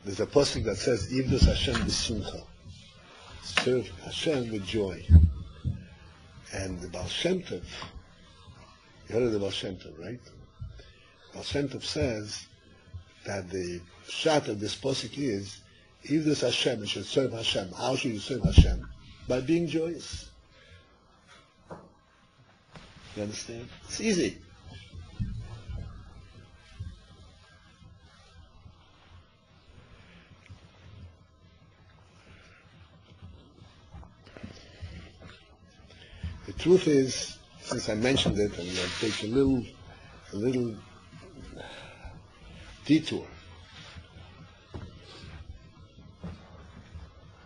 There's a pasuk that says, Ivdos Hashem b'simcha. Serve Hashem with joy. And the Baal Shem Tov, you heard of the Baal Shem Tov, right? Baal Shem Tov says that the shot of this pasuk is, Ivdos Hashem, you should serve Hashem. How should you serve Hashem? By being joyous. You understand? It's easy. The truth is, since I mentioned it, I'm going to take a little detour.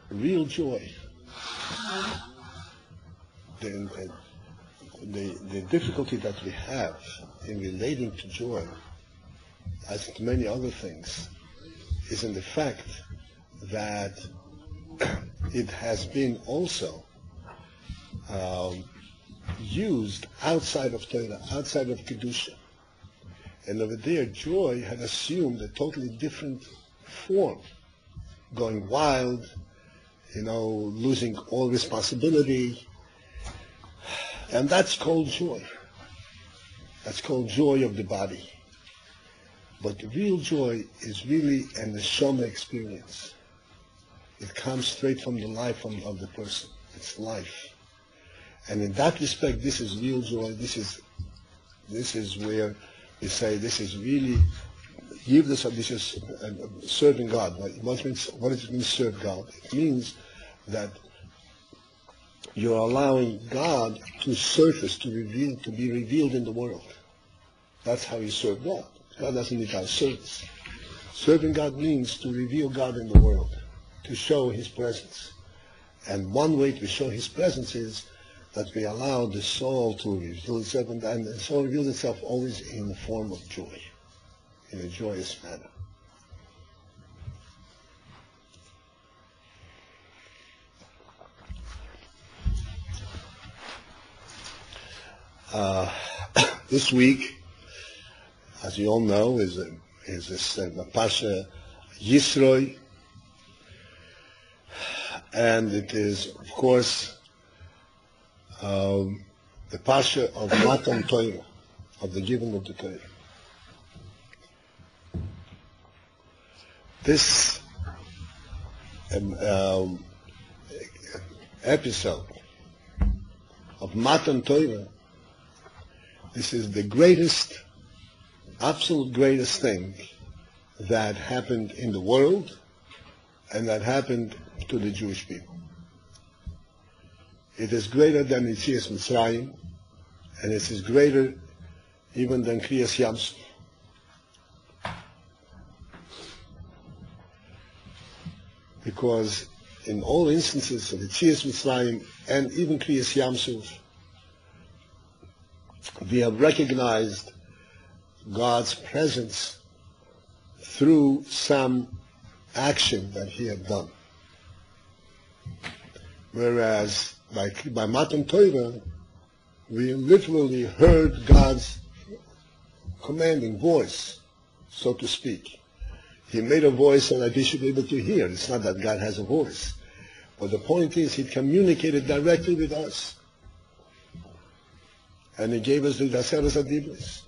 Real joy. The difficulty that we have in relating to joy, as to many other things, is in the fact that it has been also used outside of Torah, outside of Kedusha. And over there, joy had assumed a totally different form, going wild, losing all responsibility. And that's called joy. That's called joy of the body. But real joy is really an neshama experience. It comes straight from the life of the person. It's life. And in that respect, this is real joy. This is where we say this is really this is serving God. What does it mean serve God? It means that you're allowing God to surface, to be revealed in the world. That's how you serve God. God doesn't need our service. Serving God means to reveal God in the world, to show His presence. And one way to show His presence is that we allow the soul to reveal itself, and the soul reveals itself always in the form of joy, in a joyous manner. This week, as you all know, is this Parsha Yisro, and it is, of course, the Parsha of Matan Torah, of the giving of the Torah. This episode of Matan Torah, this is the greatest, absolute greatest thing that happened in the world and that happened to the Jewish people. It is greater than Yetzias Mitzrayim, and it is greater even than Kriyas Yamsuf. Because in all instances of Yetzias Mitzrayim and even Kriyas Yamsuf, we have recognized God's presence through some action that He had done. Whereas by Matan Torah, we literally heard God's commanding voice, so to speak. He made a voice so that we should be able to hear. It's not that God has a voice. But the point is, He communicated directly with us. And He gave us the Daseres Adibris.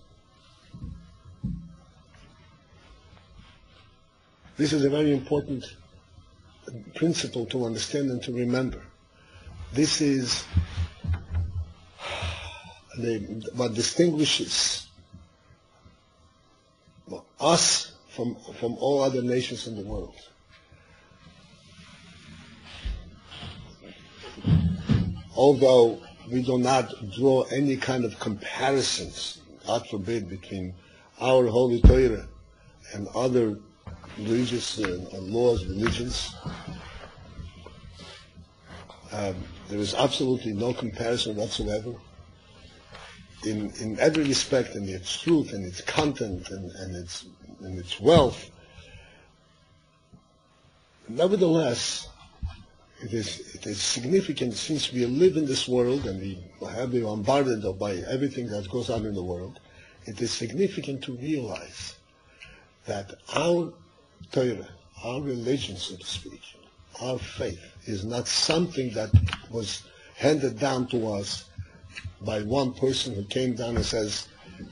This is a very important principle to understand and to remember. This is what distinguishes us from all other nations in the world. Although we do not draw any kind of comparisons, God forbid, between our Holy Torah and other religious religions, there is absolutely no comparison whatsoever in every respect, in its truth, and its content, and its wealth. Nevertheless, it is significant, since we live in this world and we have been bombarded by everything that goes on in the world. It is significant to realize that our Torah, our religion, so to speak, our faith, is not something that was handed down to us by one person who came down and says,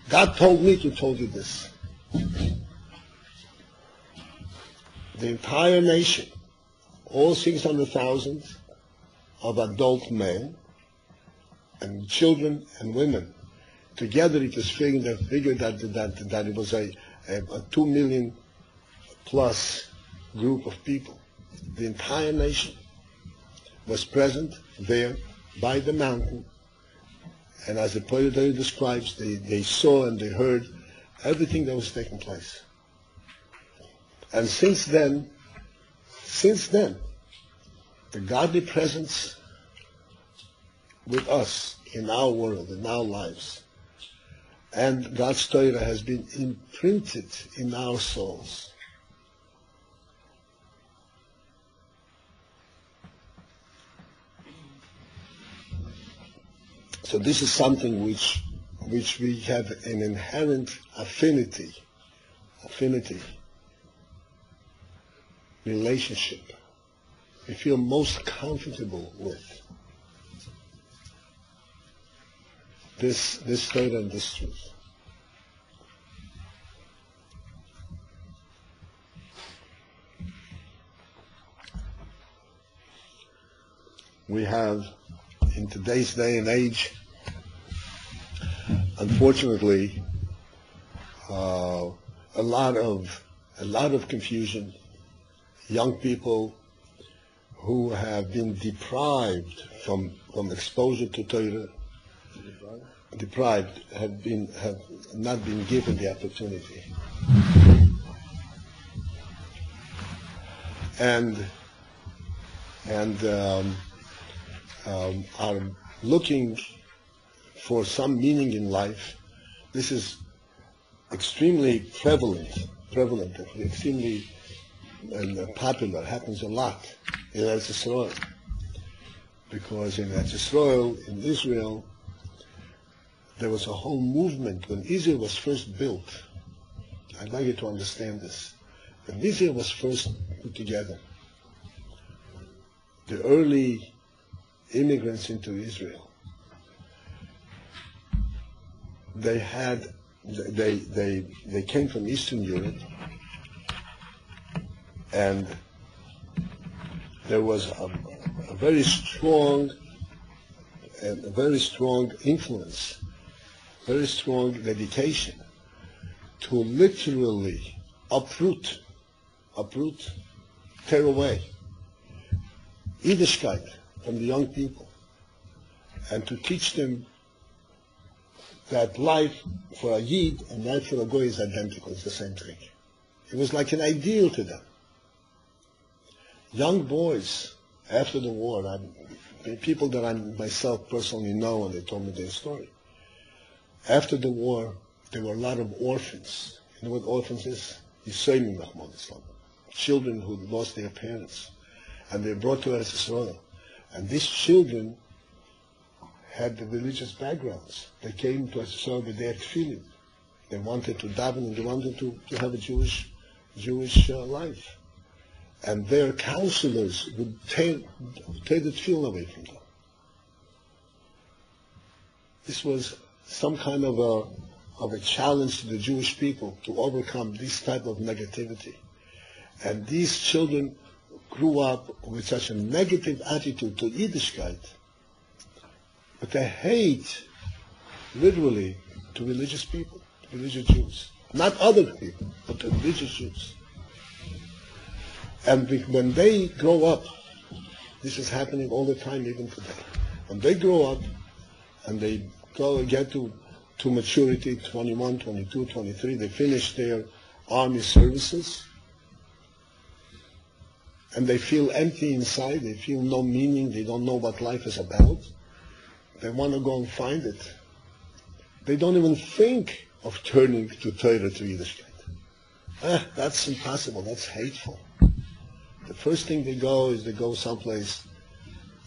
God told me to tell you this. The entire nation, all 600,000 of adult men and children and women, together it was figured that it was a 2 million plus group of people. The entire nation was present there by the mountain, and as the poetry describes, they saw and they heard everything that was taking place. And since then, the godly presence with us in our world, in our lives, and God's Torah has been imprinted in our souls. So this is something which we have an inherent affinity, relationship. We feel most comfortable with this Torah and this truth. We have, in today's day and age, unfortunately, a lot of confusion. Young people who have been deprived from exposure to Torah, have not been given the opportunity, and are looking for some meaning in life. This is extremely prevalent, extremely popular, happens a lot in Eretz Yisrael. Because in Eretz Yisrael, in Israel, there was a whole movement. When Israel was first built, I'd like you to understand this. When Israel was first put together, the early immigrants into Israel, they came from Eastern Europe, and there was a very strong influence, very strong dedication to literally uproot, tear away Yiddishkeit from the young people, and to teach them that life for a Yid and life for a Goy is identical, it's the same thing. It was like an ideal to them. Young boys, after the war, people that I myself personally know, and they told me their story. After the war, there were a lot of orphans. You know what orphans is? Yisroim Nachman Islam. Children who lost their parents. And they were brought to Eretz Yisrael. And these children had the religious backgrounds. They came to Eretz Yisrael with their tefillin. They wanted to daven and they wanted to have a Jewish life. And their counselors would take the tefillin away from them. This was some kind of a challenge to the Jewish people to overcome this type of negativity. And these children grew up with such a negative attitude to Yiddishkeit, but a hate, literally, to religious people, to religious Jews. Not other people, but to religious Jews. And when they grow up, this is happening all the time, even today. When they grow up and they get to maturity, 21, 22, 23, they finish their army services, and they feel empty inside, they feel no meaning, they don't know what life is about. They want to go and find it. They don't even think of turning to Torah, to Yiddishkeit. That's impossible, that's hateful. The first thing they go is they go someplace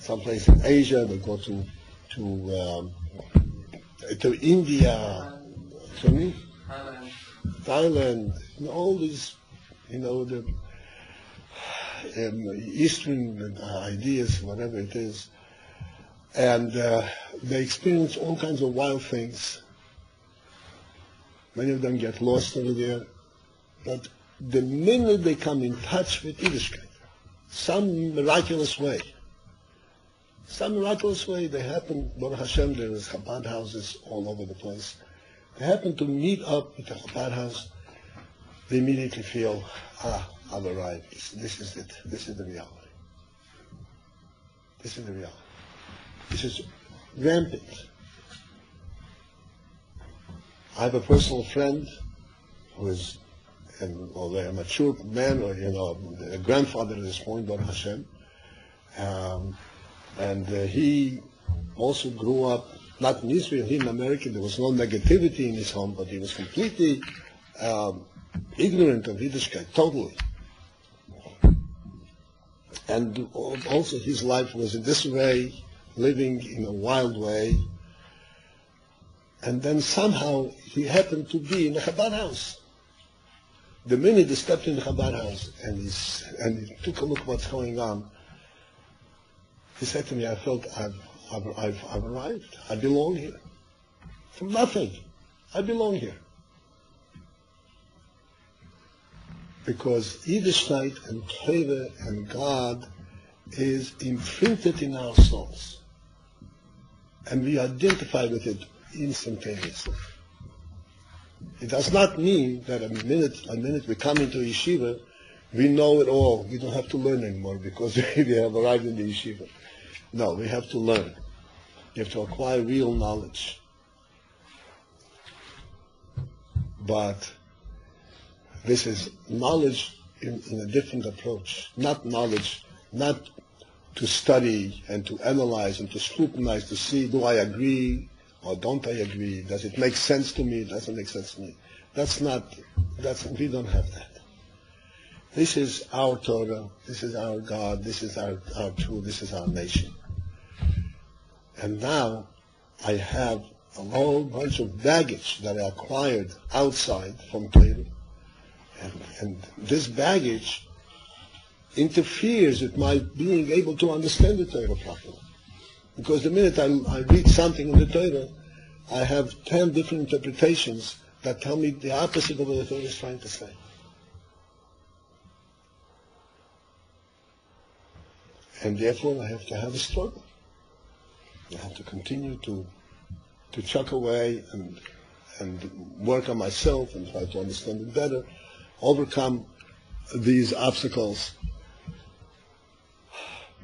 in Asia, they go to India, Thailand, all these, Eastern ideas, whatever it is, and they experience all kinds of wild things. Many of them get lost over there, but the minute they come in touch with Yiddishkeit, some miraculous way, they happen, Baruch Hashem, there is Chabad houses all over the place. They happen to meet up with the Chabad house, they immediately feel, I've arrived. This is it. This is the reality. This is the reality. This is rampant. I have a personal friend who is a mature man, or a grandfather at this point, Baruch Hashem, and he also grew up not in Israel, he in America. There was no negativity in his home, but he was completely ignorant of Yiddishkeit, totally. And also his life was in this way, living in a wild way. And then somehow he happened to be in a Chabad house. The minute he stepped in the Chabad house and he took a look at what's going on, he said to me, I felt I've arrived. I belong here. From nothing, I belong here. Because Yiddishkeit and Torah and God is imprinted in our souls. And we identify with it instantaneously. It does not mean that a minute we come into yeshiva, we know it all. We don't have to learn anymore because we have arrived in the yeshiva. No, we have to learn. You have to acquire real knowledge. But this is knowledge in a different approach. Not knowledge, not to study and to analyze and to scrutinize to see, do I agree or don't I agree? Does it make sense to me? Does it make sense to me? We don't have that. This is our Torah, this is our God, this is our truth, this is our nation. And now I have a whole bunch of baggage that I acquired outside from Torah. And this baggage interferes with my being able to understand the Torah properly. Because the minute I read something in the Torah, I have 10 different interpretations that tell me the opposite of what the Torah is trying to say. And therefore I have to have a struggle. I have to continue to chuck away and work on myself and try to understand it better, overcome these obstacles.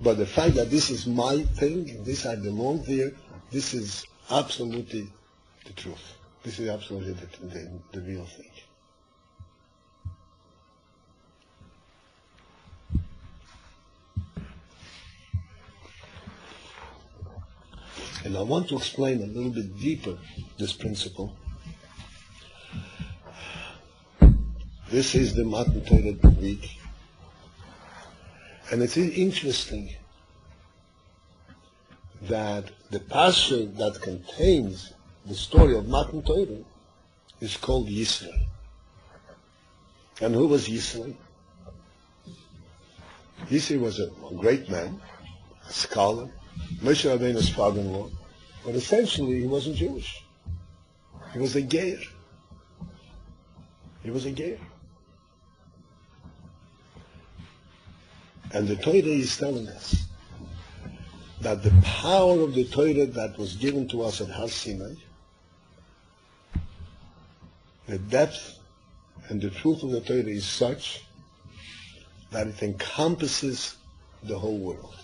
But the fact that this is my thing, this I belong there, this is absolutely the truth. This is absolutely the real thing. And I want to explain a little bit deeper this principle. This is the Matan Torah week. And it is interesting that the parsha that contains the story of Matan Torah is called Yisro. And who was Yisro? Yisro was a great man, a scholar, Moshe Rabbeinu's father-in-law, but essentially he wasn't Jewish. He was a Geir. He was a Geir. And the Torah is telling us that the power of the Torah that was given to us at Har Sinai, the depth and the truth of the Torah is such that it encompasses the whole world.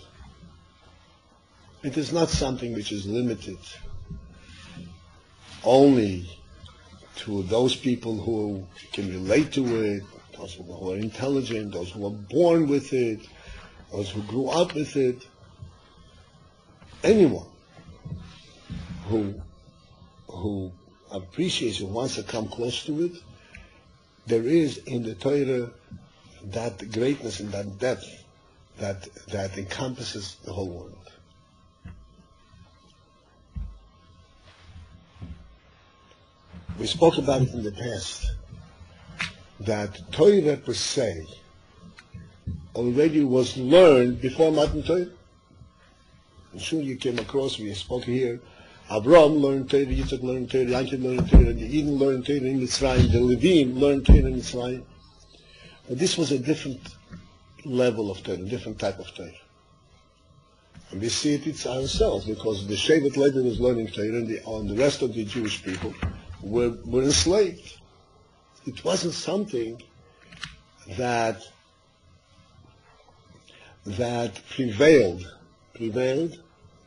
It is not something which is limited only to those people who can relate to it, those who are intelligent, those who are born with it, those who grew up with it. Anyone who appreciates it, wants to come close to it, there is in the Torah that greatness and that depth that encompasses the whole world. We spoke about it in the past, that Torah per se already was learned before Matan Torah. I'm sure you came across, we spoke here, Abraham learned Torah, Yitzchak learned Torah, Yaakov learned Torah, the Eden learned Torah in Mitzrayim, the Levim learned Torah in Mitzrayim. But this was a different level of Torah, a different type of Torah. And we see it ourselves, because the Shevet Levi was learning Torah, and the rest of the Jewish people were enslaved. It wasn't something that prevailed,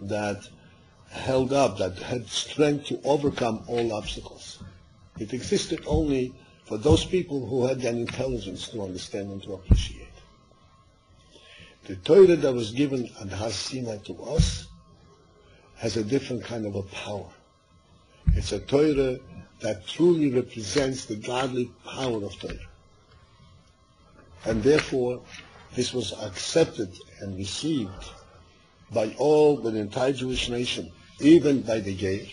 that held up, that had strength to overcome all obstacles. It existed only for those people who had an intelligence to understand and to appreciate. The Torah that was given at Har Sinai to us has a different kind of a power. It's a Torah that truly represents the godly power of Torah. And therefore, this was accepted and received by the entire Jewish nation, even by the Geir,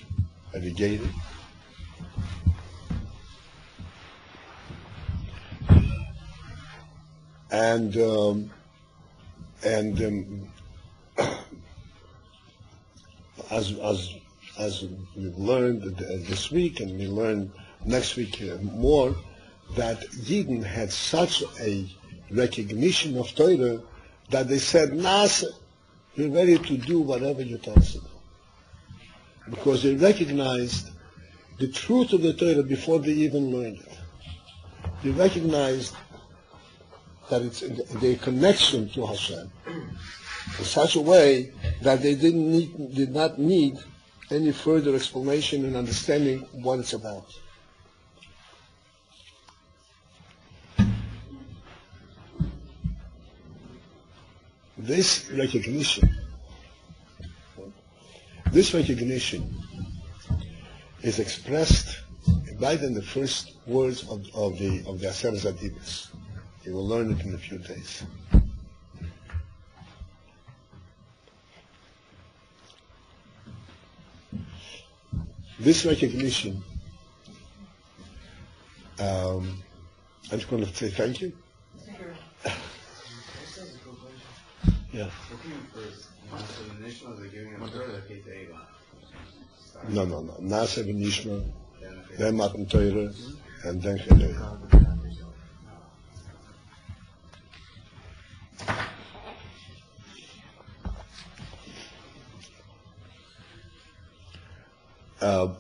as we've learned this week, and we learn next week more, that Yidden had such a recognition of Torah that they said, Nasa, we're ready to do whatever you tell us to do. Because they recognized the truth of the Torah before they even learned it. They recognized that it's their connection to Hashem in such a way that they did not need any further explanation and understanding what it's about. This recognition is expressed right in the first words of the Aseret Adibus. You will learn it in a few days. This recognition, I'm just going to say thank you. Yeah. No. Nasa v'nishma, then Matan Torah, and then Chedei.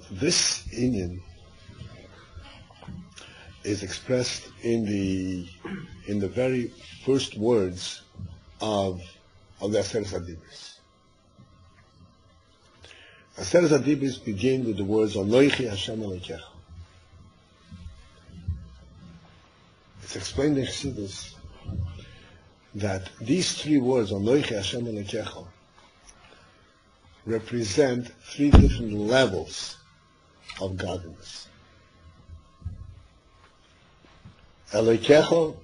This Inyan is expressed in the very first words of the Aseret Adibus. Aseret Adibus begin with the words Anoichi Hashem Elokecha. It's explained in Chassidus that these three words Anoichi Hashem Elokecha represent three different levels of godliness. Elokecha,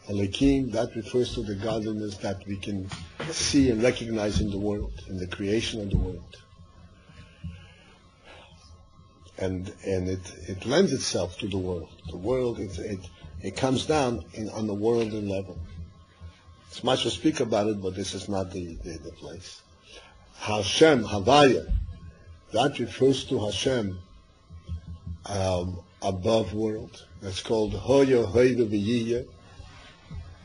Elokim, that refers to the godliness that we can see and recognize in the world, in the creation of the world. And it lends itself to the world. The world, it comes down on the worldly level. It's much to speak about it, but this is not the place. Hashem, Havaya, that refers to Hashem above world. That's called Hoya Hoida V'Yiyah.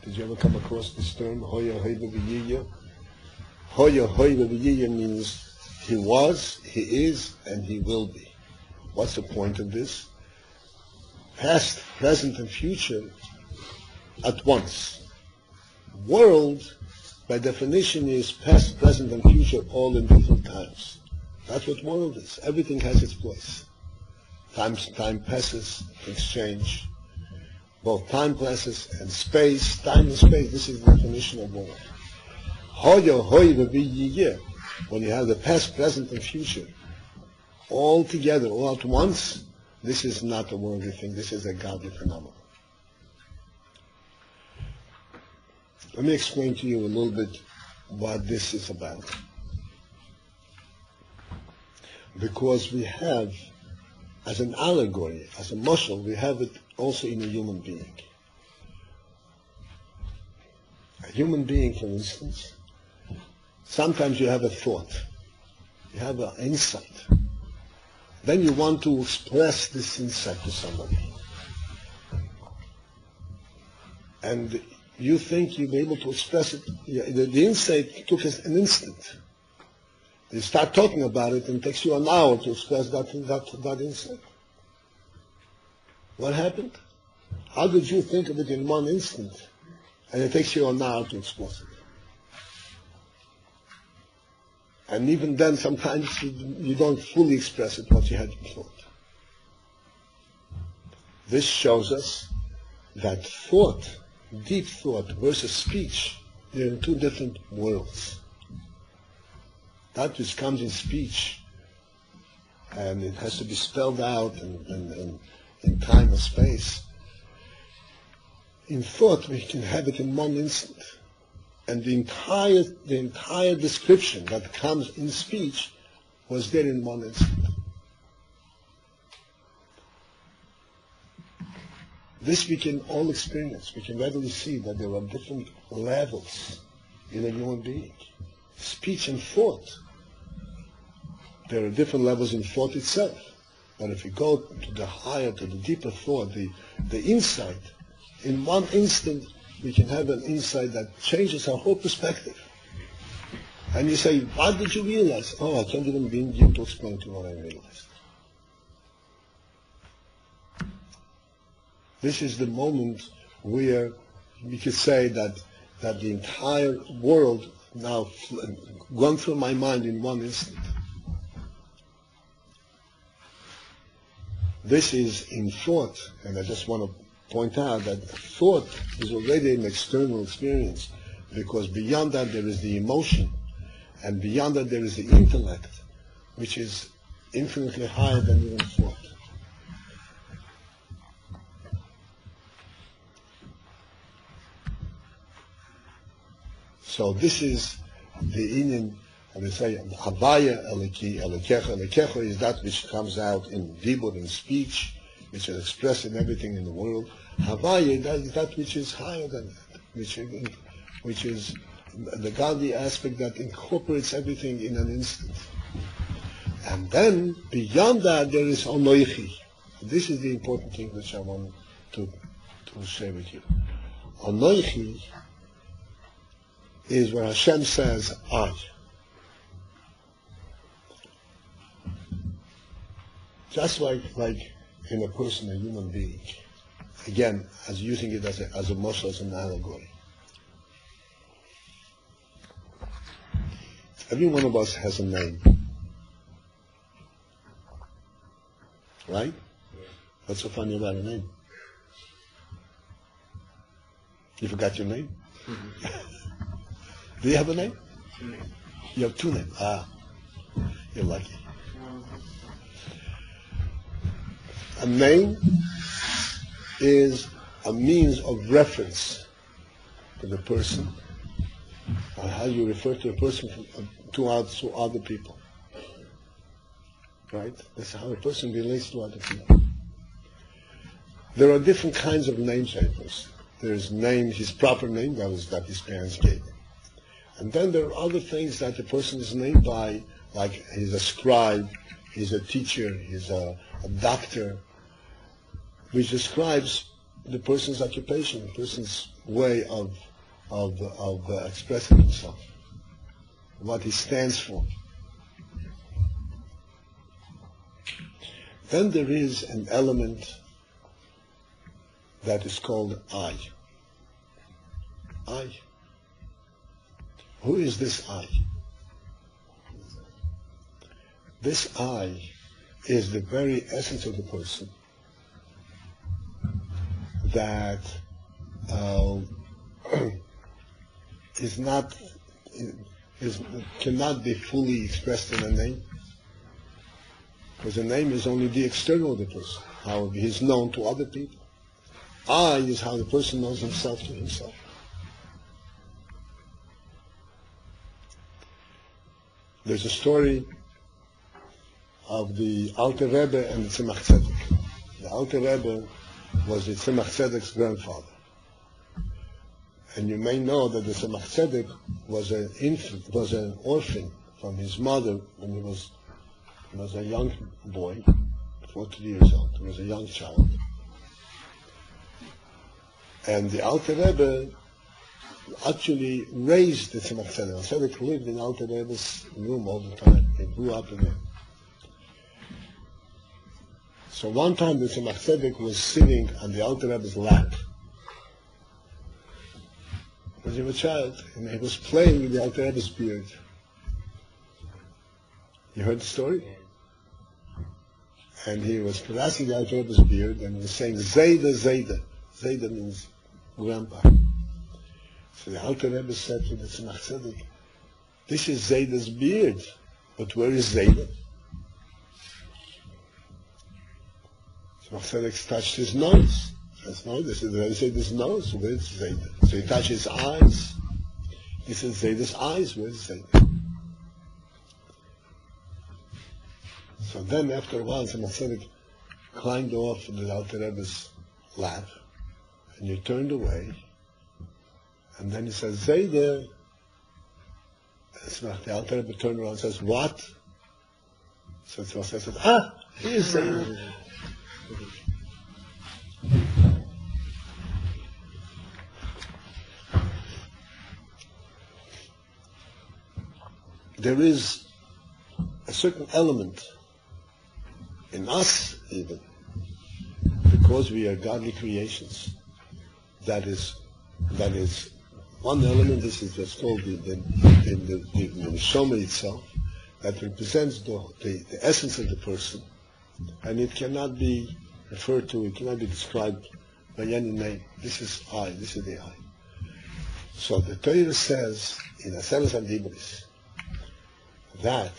Did you ever come across this term, Hoya Hoida V'Yiyah? Hoya Hoida V'Yiyah means he was, he is, and he will be. What's the point of this? Past, present, and future at once. World, by definition, is past, present, and future all in different times. That's what world is. Everything has its place. Time passes, things change. Both time passes and space, time and space, this is the definition of world. Hoya hoya v'yiyeh, when you have the past, present, and future, all together, all at once, this is not a worldly thing, this is a godly phenomenon. Let me explain to you a little bit what this is about. Because we have, as an allegory, as a mashal, we have it also in a human being. A human being, for instance, sometimes you have a thought, you have an insight. Then you want to express this insight to somebody. And you think you'll be able to express it. The insight took us an instant. You start talking about it and it takes you an hour to express that insight. What happened? How did you think of it in one instant? And it takes you an hour to express it. And even then, sometimes you don't fully express it what you had thought. This shows us that thought, deep thought versus speech, they're in two different worlds. That which comes in speech, and it has to be spelled out in time and space. In thought, we can have it in one instant. And the entire description that comes in speech was there in one instant. This we can all experience. We can readily see that there are different levels in a human being. Speech and thought. There are different levels in thought itself. But if you go to the higher, to the deeper thought, the insight, in one instant we can have an insight that changes our whole perspective. And you say, what did you realize? Oh, I can't even begin to explain to you what I realized. This is the moment where we could say that the entire world now gone through my mind in one instant. This is in thought, and I just want to point out that thought is already an external experience, because beyond that there is the emotion, and beyond that there is the intellect, which is infinitely higher than even thought. So this is the inyan, and we say, Havaya Eliki, Elikecha. Elikecha is that which comes out in dibur, in speech, which is expressed in everything in the world. Havaya is that which is higher than that, which is the godly aspect that incorporates everything in an instant. And then, beyond that, there is Onoichi. This is the important thing which I want to share with you. Onoichi is where Hashem says, I. Just like in a person, a human being. Again, as using it as a mashal, as an allegory. Every one of us has a name. Right? What's so funny about a name? You forgot your name? Do you have a name? You have two names. You're lucky. A name is a means of reference to the person, or how you refer to a person to other people. Right? That's how a person relates to other people. There are different kinds of names for a person. There's name, his proper name, that his parents gave him. And then there are other things that the person is named by, like he's a scribe, he's a teacher, he's a doctor, which describes the person's occupation, the person's way of expressing himself, what he stands for. Then there is an element that is called I. I. Who is this I? This I is the very essence of the person that cannot be fully expressed in a name, because a name is only the external of the person, how he is known to other people. I is how the person knows himself to himself. There's a story of the Alter Rebbe and the Tzemach Tzedek. The Alter Rebbe was the Tzemach Tzedek's grandfather. And you may know that the Tzemach Tzedek was an infant, was an orphan from his mother when he was a young boy, 14 years old. He was a young child. And the Alter Rebbe actually raised the Tzemach Tzedek. Tzedek lived in Alter Rebbe's room all the time. He grew up in there. So one time the Tzemach Tzedek was sitting on the Alter Rebbe's lap. When he was a child, and he was playing with the Alter Rebbe's beard. You heard the story? And he was caressing the Alter Rebbe's beard and he was saying, Zayda, Zayda. Zayda means grandpa. So the Alter Rebbe said to the Tzemach Tzedek, this is Zayda's beard, but where is Zayda? Tzemach Tzedek touched his nose. That's no, this is Zayda's nose, where's Zayda? So he touched his eyes. He said, Zayda's eyes, where's Zayda? So then after a while, Tzemach Tzedek climbed off the Alter Rebbe's lap, and he turned away, and then he says, Zayda. The Alter Rebbe turned around and says, what? So Tzemach Tzedek says, here's Zayda. There is a certain element in us, even, because we are godly creations. That is one element. This is what's called the neshama itself, that represents the essence of the person, and it cannot be referred to. It cannot be described by any name. This is I. This is the I. So the Torah says in Aseres HaDibros that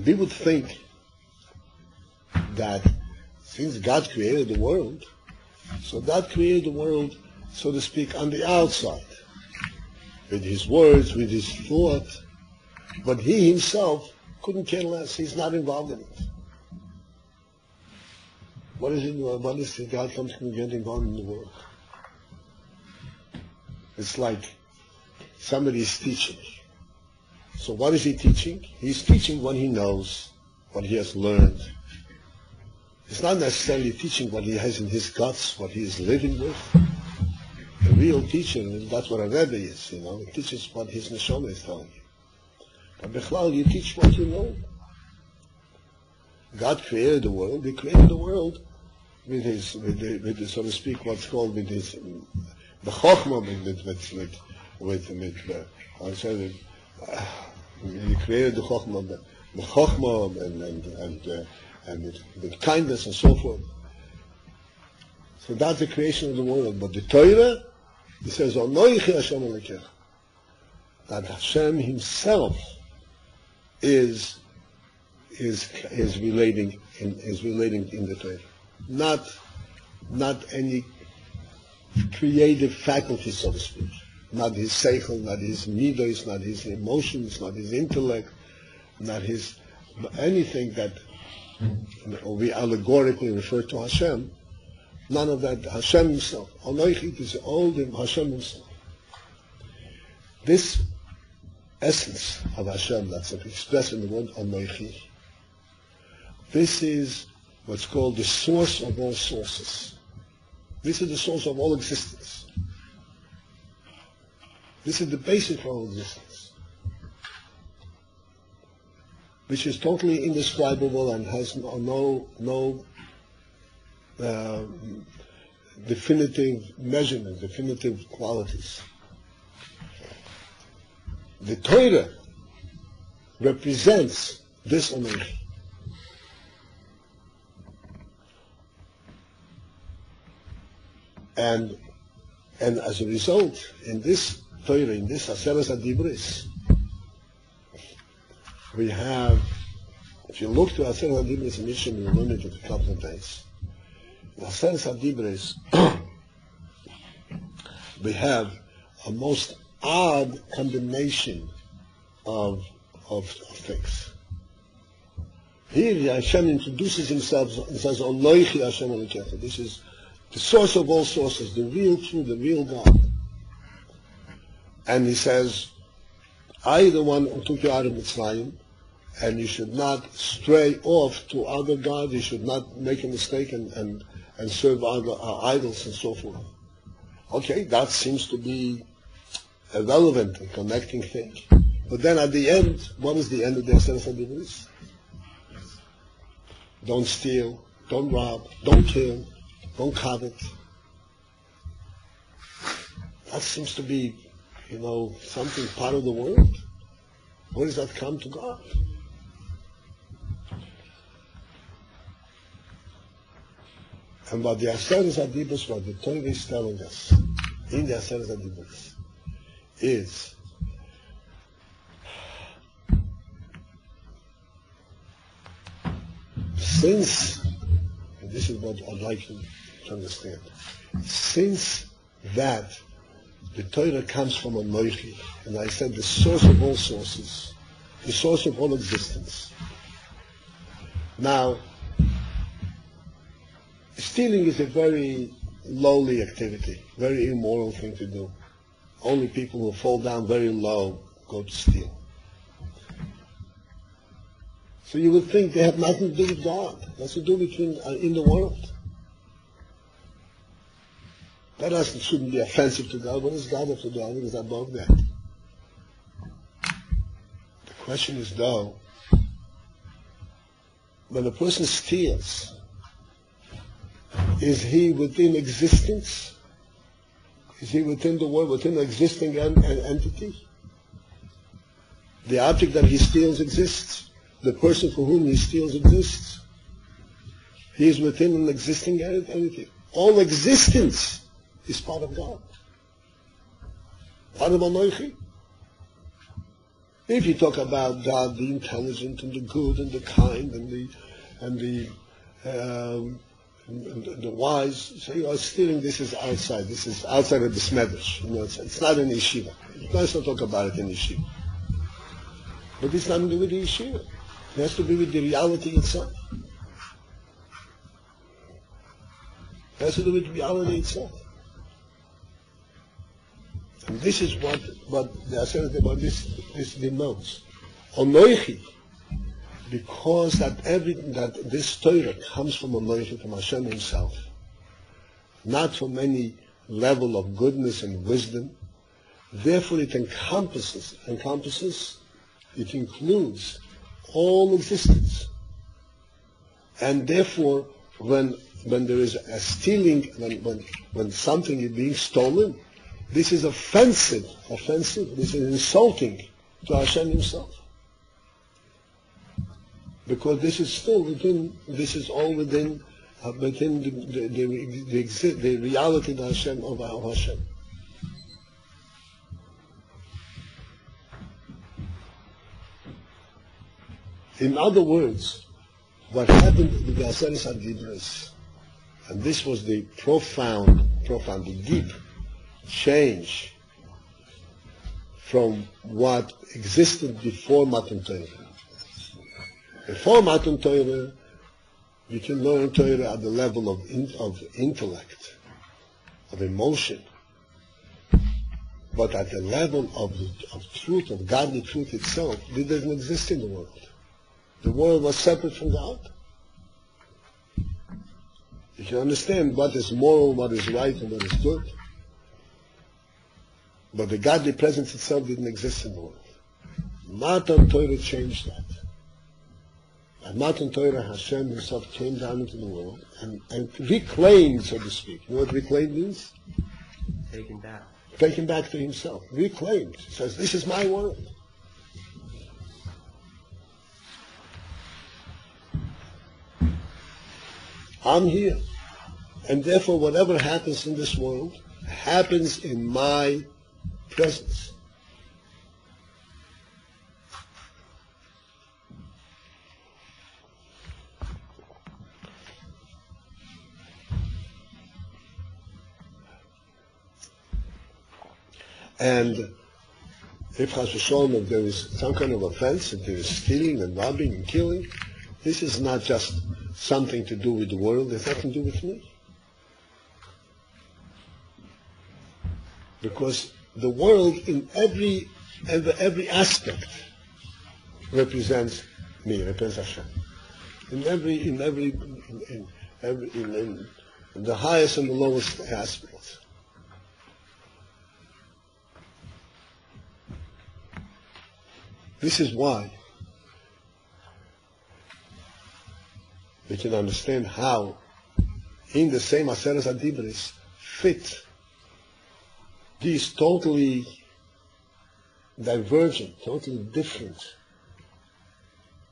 we would think that since God created the world, so God created the world, so to speak, on the outside, with his words, with his thought, but he himself couldn't care less. He's not involved in it. What is it God comes to get involved in the world? It's like somebody's teaching. So what is he teaching? He's teaching what he knows, what he has learned. It's not necessarily teaching what he has in his guts, what he is living with. The real teacher, that's what a Rebbe is, He teaches what his neshama is telling you. But Bechlal, you teach what you know. God created the world. He created the world with his, so to speak, what's called with his, the chokhmah, he created the chokhmah, and with kindness and so forth. So that's the creation of the world. But the Torah, it says, that Hashem himself is relating in the Torah. Not any creative faculty, so to speak. Not his seichel, not his midos, not his emotions, not his intellect, not his anything that we allegorically refer to Hashem. None of that. Hashem himself. Anoichi is all the Hashem himself. This essence of Hashem that's expressed in the word Anoichi, this is what's called the source of all sources. This is the source of all existence. This is the basis for all existence, which is totally indescribable and has no definitive measurement, definitive qualities. The Torah represents this energy. And as a result, in this Torah, in this Aseres HaDibros, we have, if you look to Aseres HaDibros in Mishnah, we learn it in a couple of days. In Aseres HaDibros, we have a most odd combination of things. Here Hashem introduces himself and says, Oloichi Hashem Elokecha. This is the source of all sources, the real truth, the real God. And he says, I, the one who took you out of Mitzrayim, and you should not stray off to other gods, you should not make a mistake and serve other idols and so forth. Okay, that seems to be a relevant and connecting thing. But then at the end, what is the end of the Aseret HaDibros? Don't steal, don't rob, don't kill, don't covet. That seems to be, something part of the world. Where does that come to God? And what the Aseret HaDibros, what the Torah is telling us in the Aseret HaDibros is since, and this is what I'd like you to understand, since that the Torah comes from a Noichi, and I said the source of all sources, the source of all existence. Now, stealing is a very lowly activity, very immoral thing to do. Only people who fall down very low go to steal. So you would think they have nothing to do with God. That's to do in the world. That shouldn't be offensive to God. What does God have to do? I think it's above that. The question is, though, when a person steals, is he within existence? Is he within the world, within an existing entity? The object that he steals exists. The person for whom he steals exists. He is within an existing entity. All existence is part of God. Part of Anoichi. If you talk about God, the intelligent and the good and the kind and the wise, so stealing, this is outside. This is outside of the Smedrash. It's not in yeshiva. Let's not talk about it in yeshiva. But it's nothing to do with the yeshiva. It has to do with the reality itself. It has to do with reality itself. And this is what the Aseret about this denotes. Onoichi, because that this Torah comes from Onoichi, from Hashem Himself, not from any level of goodness and wisdom. Therefore, it encompasses, it includes all existence. And therefore, when there is a stealing, when something is being stolen, this is offensive, this is insulting to Hashem Himself. Because this is still within, this is all within the reality of Hashem, of Hashem. In other words, what happened with the Aseret HaDibros, and this was the profound, the deep change from what existed before Matan Torah. Before Matan Torah, you can learn Torah at the level of intellect, of emotion, but at the level of truth, of godly truth itself, it doesn't exist in the world. The world was separate from God. You can understand what is moral, what is right, and what is good. But the godly presence itself didn't exist in the world. Matan Torah changed that. At Matan Torah, Hashem Himself came down into the world and reclaimed, so to speak. You know what reclaimed means? Taken back. Taken back to Himself. Reclaimed. He says, this is my world. I'm here. And therefore, whatever happens in this world happens in my presence. And if Chas v'Sholom, if there is some kind of offense, if there is stealing and robbing and killing, this is not just something to do with the world, it has nothing to do with me. Because the world in every aspect represents me, represents Hashem. In the highest and the lowest aspects. This is why we can understand how in the same Aseres HaDibros fit these totally divergent, totally different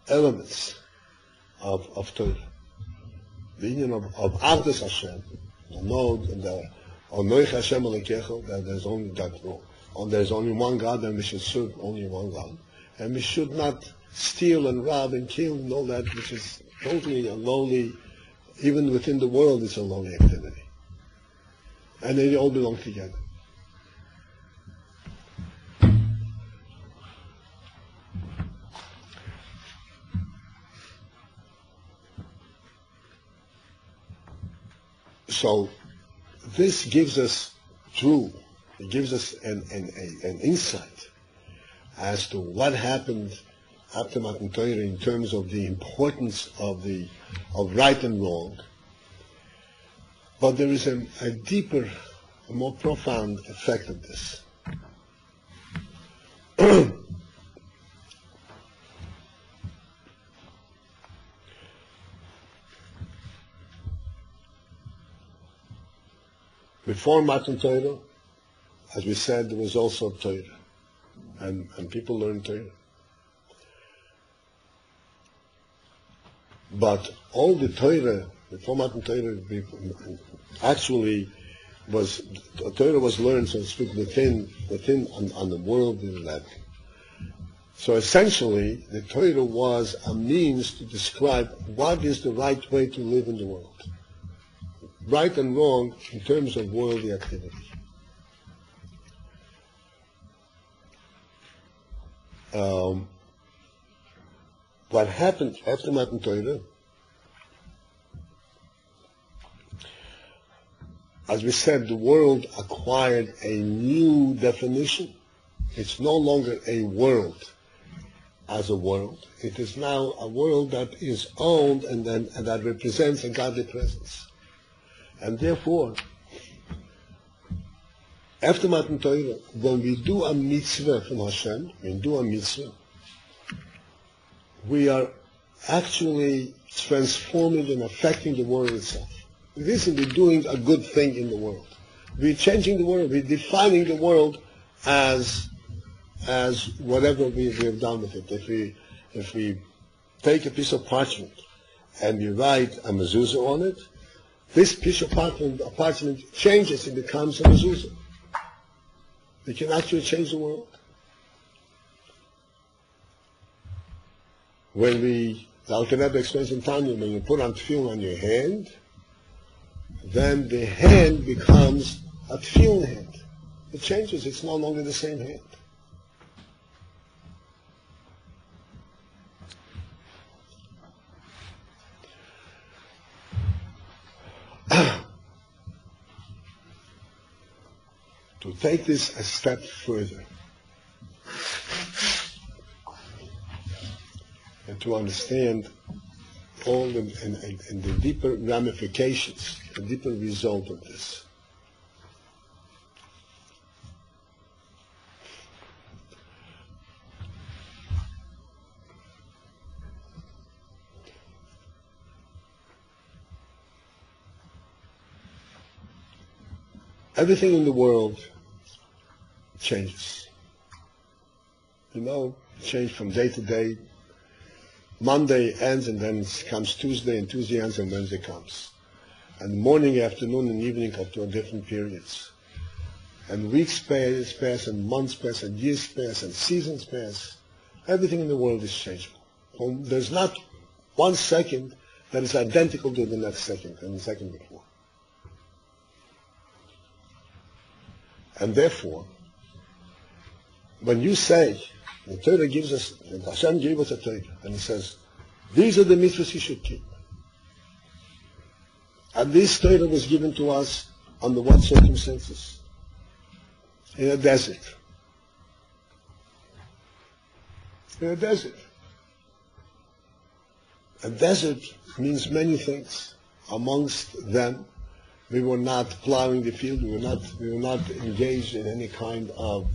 elements of Torah. The union of Avdas Hashem, the Nod, and the Onoich Hashem Alekecho, that there's only that rule. There's only one God, and we should serve only one God. And we should not steal and rob and kill and all that, which is totally a lowly, even within the world, it's a lowly activity. And they all belong together. So this gives us it gives us an insight as to what happened after Matan Torah in terms of the importance of right and wrong. But there is a deeper, a more profound effect of this. Before Matan Torah, as we said, there was also Torah, and people learned Torah. But all the Torah, before Matan Torah, actually Torah was learned, so to speak, within on the worldly level. So essentially, the Torah was a means to describe what is the right way to live in the world. Right and wrong in terms of worldly activity. What happened after Matan Torah, as we said, the world acquired a new definition. It's no longer a world as a world. It is now a world that is owned and that represents a godly presence. And therefore, after Matan Torah, when we do a mitzvah from Hashem, we are actually transforming and affecting the world itself. This is we're doing a good thing in the world. We're changing the world. We're defining the world as whatever we have done with it. If we take a piece of parchment and we write a mezuzah on it, this piece of parchment changes and becomes a mezuzah. We can actually change the world. When the Alter Rebbe explains in Tanya, when you put on tefillin on your hand, then the hand becomes a tefillin hand. It changes, it's no longer the same hand. To take this a step further and to understand all the deeper ramifications, the deeper result of this. Everything in the world changes. Change from day to day. Monday ends and then comes Tuesday, and Tuesday ends and Wednesday comes. And morning, afternoon, and evening are two different periods. And weeks pass, and months pass, and years pass, and seasons pass. Everything in the world is changeable. There's not 1 second that is identical to the next second and the second before. And therefore, when you say, the Torah gives us, Hashem gave us a Torah, and He says, these are the mitzvahs you should keep. And this Torah was given to us under what circumstances? in a desert. In a desert. A desert means many things. Amongst them, we were not plowing the field. We were not engaged in any kind of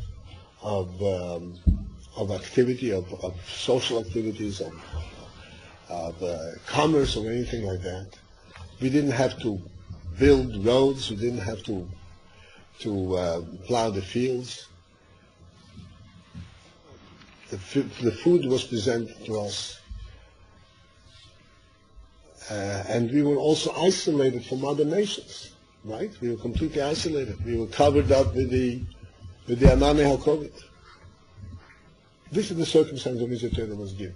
activity, of social activities, of commerce or anything like that. We didn't have to build roads. We didn't have to plow the fields. The food was presented to us. And we were also isolated from other nations, right? We were completely isolated. We were covered up with the Anane HaKovid. This is the circumstance in which the Torah was given.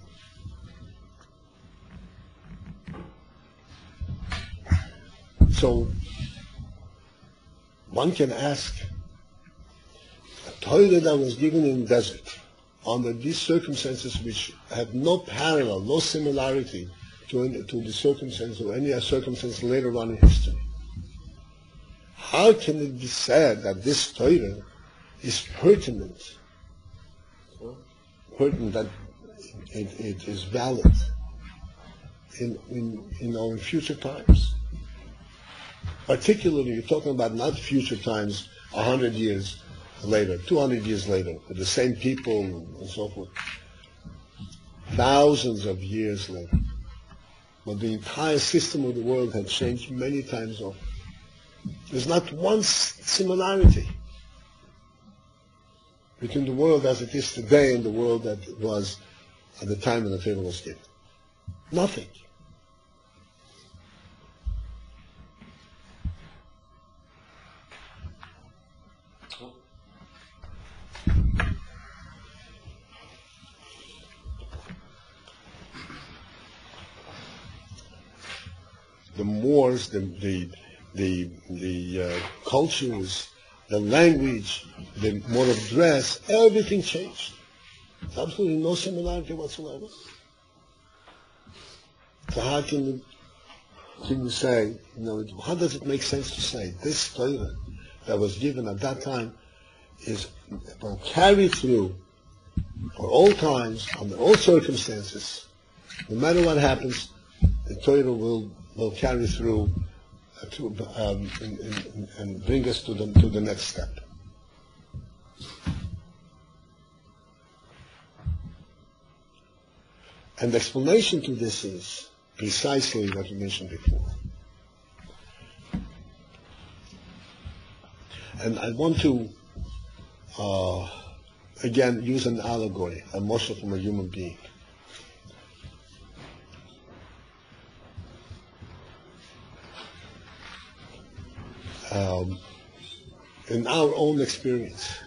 So, one can ask, a Torah that was given in the desert, under these circumstances which have no parallel, no similarity to the circumstance or any circumstance later on in history. How can it be said that this Torah is pertinent that it is valid in future times? Particularly, you're talking about not future times, 100 years later, 200 years later, with the same people and so forth. Thousands of years later. But the entire system of the world had changed many times over. There's not one similarity between the world as it is today and the world that it was at the time when the Torah was given. Nothing. The mores, the cultures, the language, the mode of dress, everything changed. There's absolutely no similarity whatsoever. So how can you say, how does it make sense to say this Torah that was given at that time is will carry through for all times, under all circumstances, no matter what happens, the Torah will carry through and bring us to the next step. And the explanation to this is precisely what you mentioned before. And I want to again use an allegory, a morsel from a human being. In our own experience,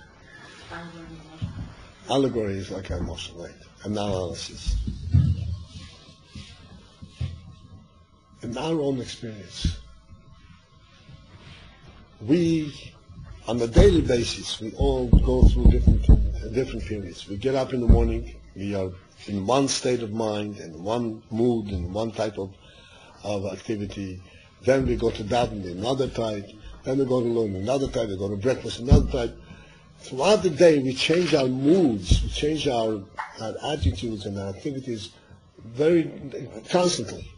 allegory is like a morsel, right? Analysis. In our own experience, we, on a daily basis, we all go through different periods. We get up in the morning, we are in one state of mind, in one mood, in one type of activity. Then we go to daven, another type. Then we go to learn another type. We go to breakfast, another type. Throughout the day, we change our moods, we change our attitudes and our activities very constantly.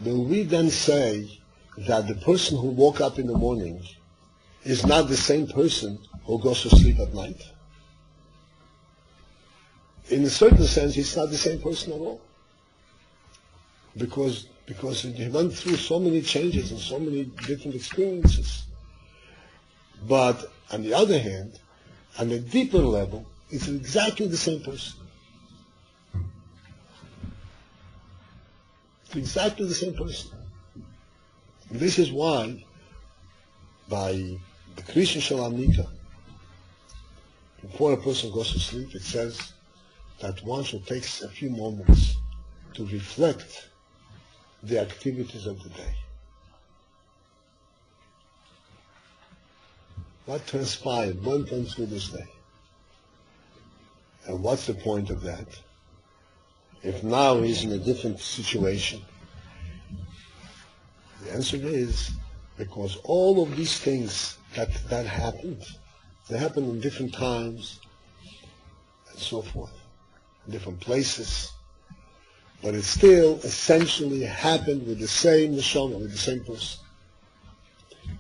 Will we then say that the person who woke up in the morning is not the same person who goes to sleep at night? In a certain sense, he's not the same person at all. Because he went through so many changes and so many different experiences. But on the other hand, on a deeper level, it's exactly the same person. It's exactly the same person. And this is why, by the Krishna Shalamika, before a person goes to sleep, it says that one should take a few moments to reflect the activities of the day. What transpired? What went through this day? And what's the point of that? If now he's in a different situation, The answer is because all of these things that happened, they happened in different times and so forth, in different places, but it still essentially happened with the same neshama, with the same person.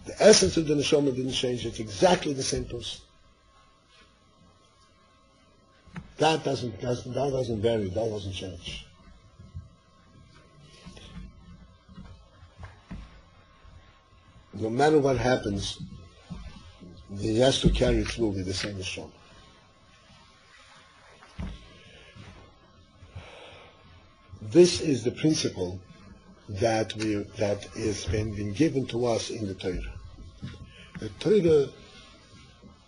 The essence of the neshama didn't change, it's exactly the same person. That doesn't vary, that doesn't change. No matter what happens, he has to carry through with the same neshama. This is the principle that is been given to us in the Torah. The Torah,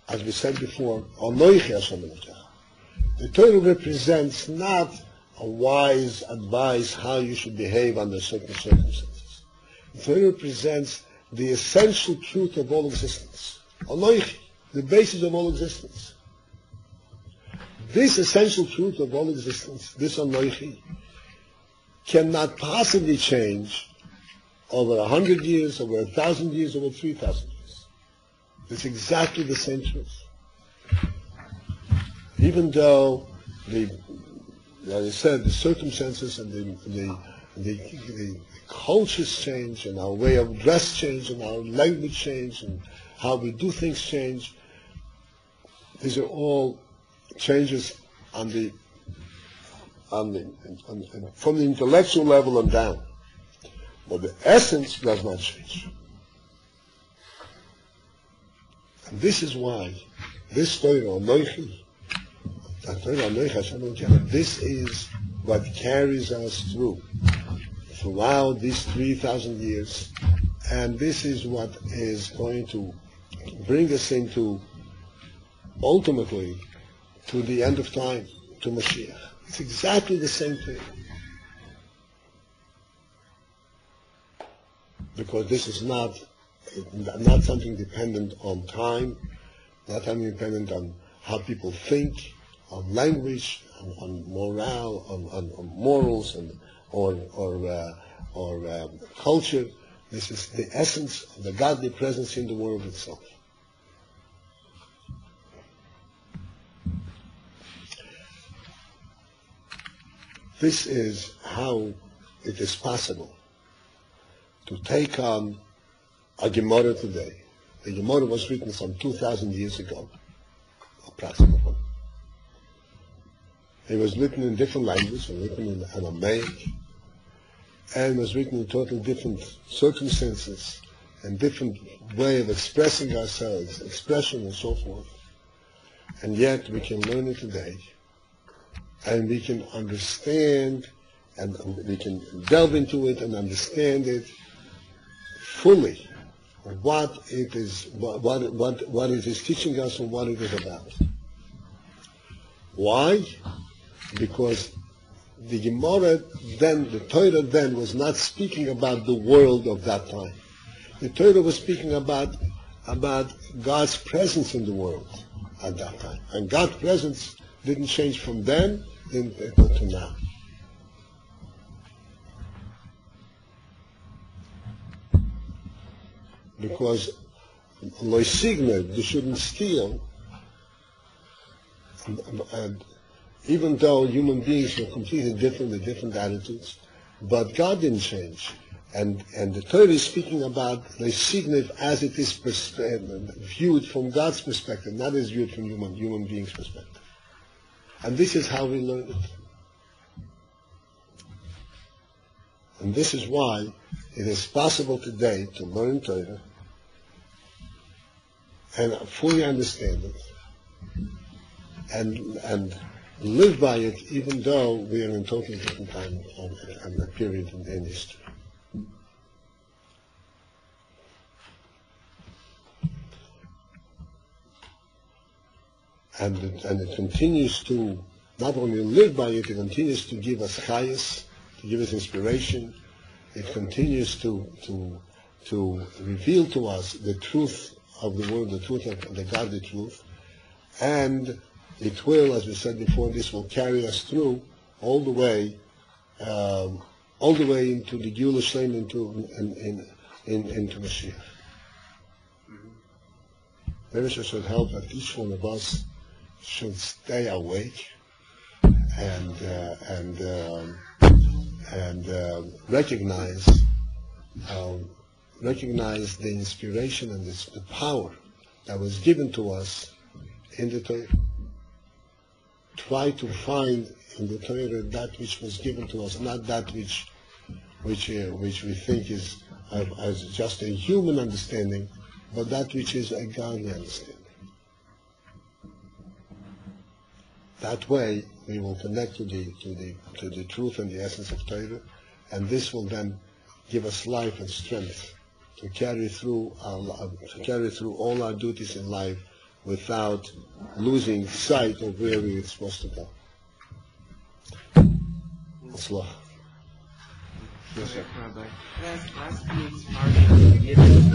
as we said before, the Torah represents not a wise advice how you should behave under certain circumstances. The Torah represents the essential truth of all existence. The basis of all existence. This essential truth of all existence, this Anoichi, cannot possibly change over 100 years, over 1,000 years, over 3,000 years. It's exactly the same truth. Even though as I said, the circumstances and the cultures change, and our way of dress change, and our language change, and how we do things change, these are all changes from the intellectual level and down. But the essence does not change. And this is why this Torah, this is what carries us throughout these 3,000 years, and this is what is going to bring us into, ultimately, to the end of time, to Mashiach. It's exactly the same thing. Because this is not something dependent on time, not something dependent on how people think, on language, on morale, on morals, or culture. This is the essence of the godly presence in the world itself. This is how it is possible to take on a Gemara today. The Gemara was written some 2,000 years ago, approximately. It was written in different languages, written in Aramaic, and was written in totally different circumstances and different way of expressing ourselves, expression and so forth. And yet we can learn it today, and we can understand, and we can delve into it and understand it fully, what it is, what it is teaching us and what it is about. Why? Because the Gemara then, the Torah then was not speaking about the world of that time. The Torah was speaking about God's presence in the world at that time. And God's presence didn't change from then to now. Because loisigner, you shouldn't steal, and even though human beings were completely different with different attitudes, but God didn't change. And the Torah is speaking about loisigner as it is viewed from God's perspective, not as viewed from human beings' perspective. And this is how we learn it. And this is why it is possible today to learn Torah and fully understand it and live by it, even though we are in totally different time and period in history. And it continues to not only live by it, it continues to give us chayas, to give us inspiration. It continues to reveal to us the truth of the word, the truth of the godly truth, and it will, as we said before, this will carry us through all the way into the Geulah Shlema, into Mashiach. Maybe it should help that each one of us should stay awake and recognize the inspiration and the power that was given to us in the Torah. Try to find in the Torah that which was given to us, not that which we think is as just a human understanding, but that which is a godly understanding. That way, we will connect to the truth and the essence of Torah, and this will then give us life and strength to carry through all our duties in life without losing sight of where we are supposed to go. Yes, sir. Rabbi, last week's argument